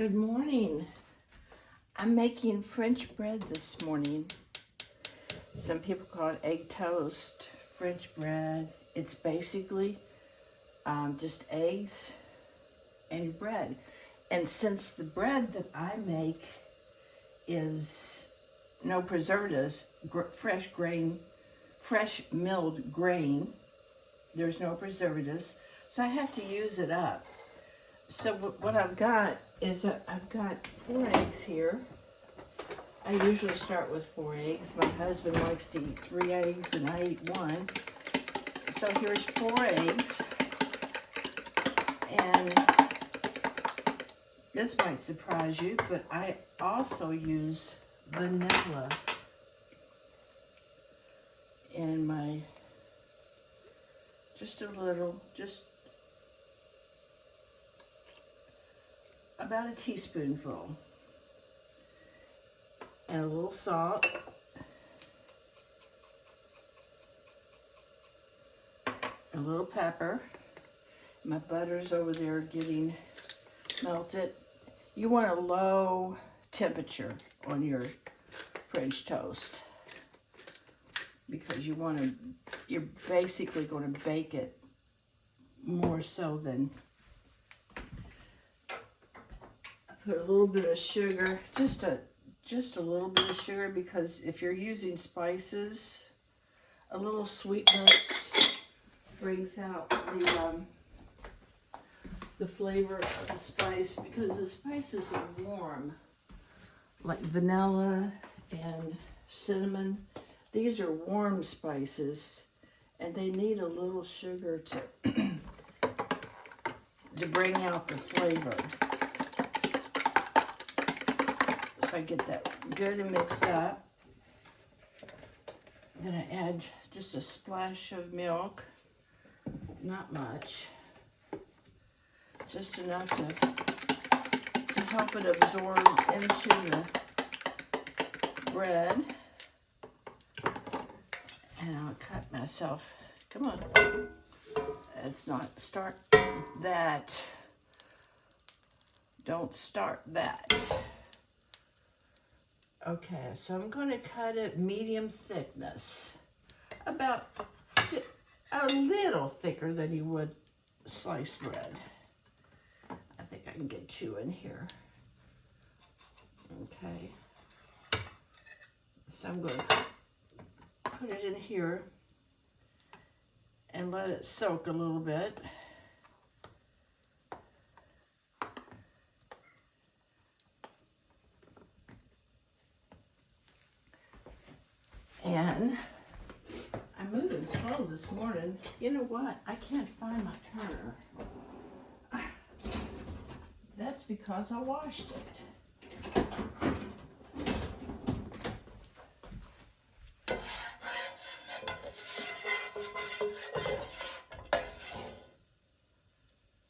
Good morning. I'm making French bread this morning. Some people call it egg toast, French bread. It's basically just eggs and bread. And since the bread that I make is no preservatives, fresh milled grain, there's no preservatives, so I have to use it up. So what I've got is I've got 4 eggs here. I usually start with 4 eggs. My husband likes to eat 3 eggs and I eat 1. So here's 4 eggs. And this might surprise you, but I also use vanilla in my, just a little, just about a teaspoonful, and a little salt, a little pepper. My butter's over there getting melted. You want a low temperature on your French toast because you're basically going to bake it more so than. Put a little bit of sugar, just a little bit of sugar, because if you're using spices, a little sweetness brings out the flavor of the spice, because the spices are warm, like vanilla and cinnamon. These are warm spices, and they need a little sugar to bring out the flavor. I get that good and mixed up. Then I add just a splash of milk, not much, just enough to help it absorb into the bread. And I'll cut myself, come on, let's not start that, don't start that. Okay, so I'm going to cut it medium thickness, about a little thicker than you would sliced bread. I think I can get 2 in here. Okay, so I'm going to put it in here and let it soak a little bit. And I'm moving slow this morning. You know what? I can't find my turner. That's because I washed it.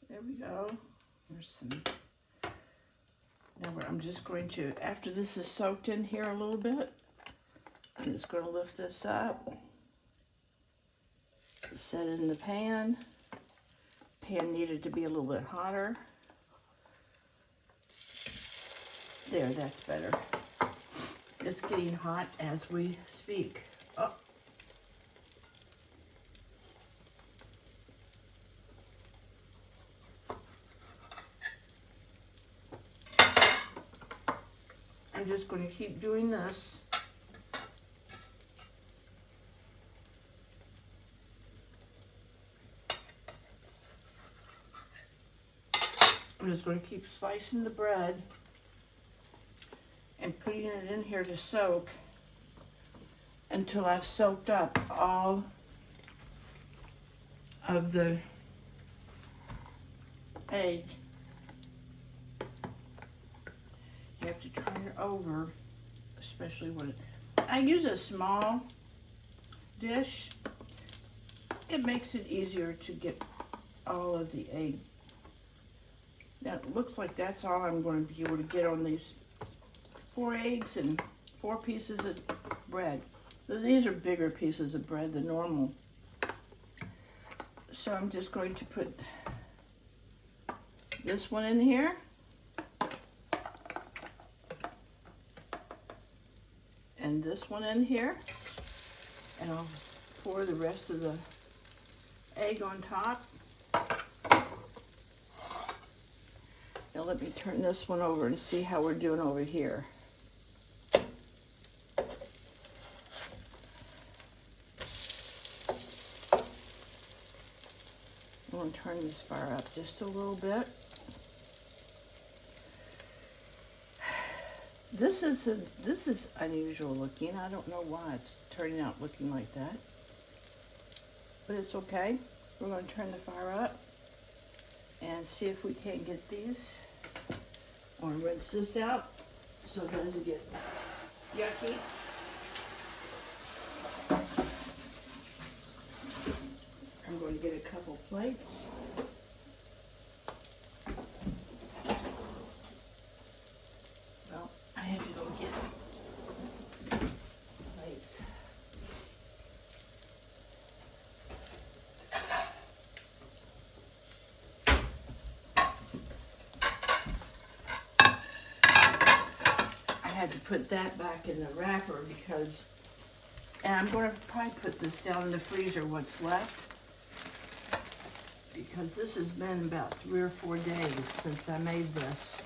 There we go. There's some. Now I'm just going to, after this is soaked in here a little bit, I'm just going to lift this up, set it in the pan. Pan needed to be a little bit hotter. There, that's better. It's getting hot as we speak. Oh. I'm just going to keep doing this. I'm just going to keep slicing the bread and putting it in here to soak until I've soaked up all of the egg. You have to turn it over, especially when I use a small dish. It makes it easier to get all of the egg. Now it looks like that's all I'm going to be able to get on these 4 eggs and 4 pieces of bread. So these are bigger pieces of bread than normal. So I'm just going to put this one in here. and this one in here. And I'll pour the rest of the egg on top. Now let me turn this one over and see how we're doing over here. I'm going to turn this fire up just a little bit. This is unusual looking. I don't know why it's turning out looking like that. But it's okay. We're going to turn the fire up and see if we can't get these. I want to rinse this out so it doesn't get yucky. I'm going to get a couple plates. Well, I have to go get plates. I had to put that back in the wrapper because, and I'm going to probably put this down in the freezer, what's left, because this has been about 3 or 4 days since I made this,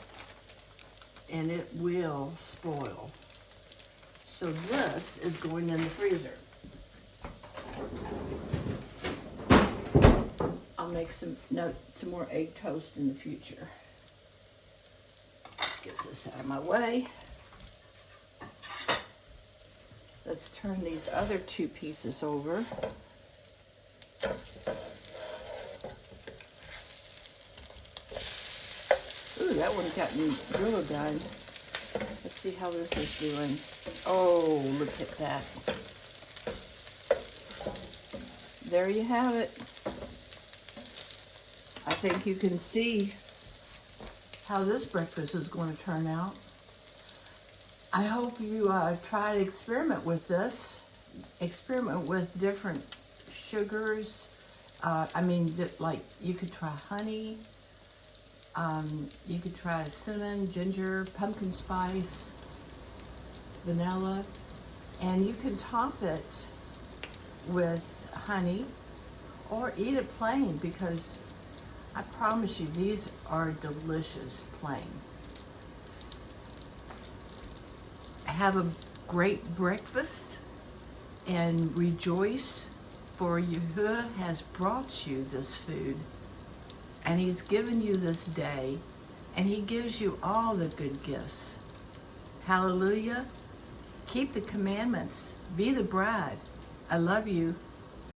and it will spoil. So this is going in the freezer. I'll make some more egg toast in the future. Let's get this out of my way. Let's turn these other 2 pieces over. Ooh, that one got me really done. Let's see how this is doing. Oh, look at that. There you have it. I think you can see how this breakfast is going to turn out. I hope you try to experiment with this. Experiment with different sugars. Like you could try honey. You could try cinnamon, ginger, pumpkin spice, vanilla, and you can top it with honey or eat it plain, because I promise you these are delicious plain. Have a great breakfast and rejoice, for Yahuwah has brought you this food. And he's given you this day, and he gives you all the good gifts. Hallelujah. Keep the commandments. Be the bride. I love you.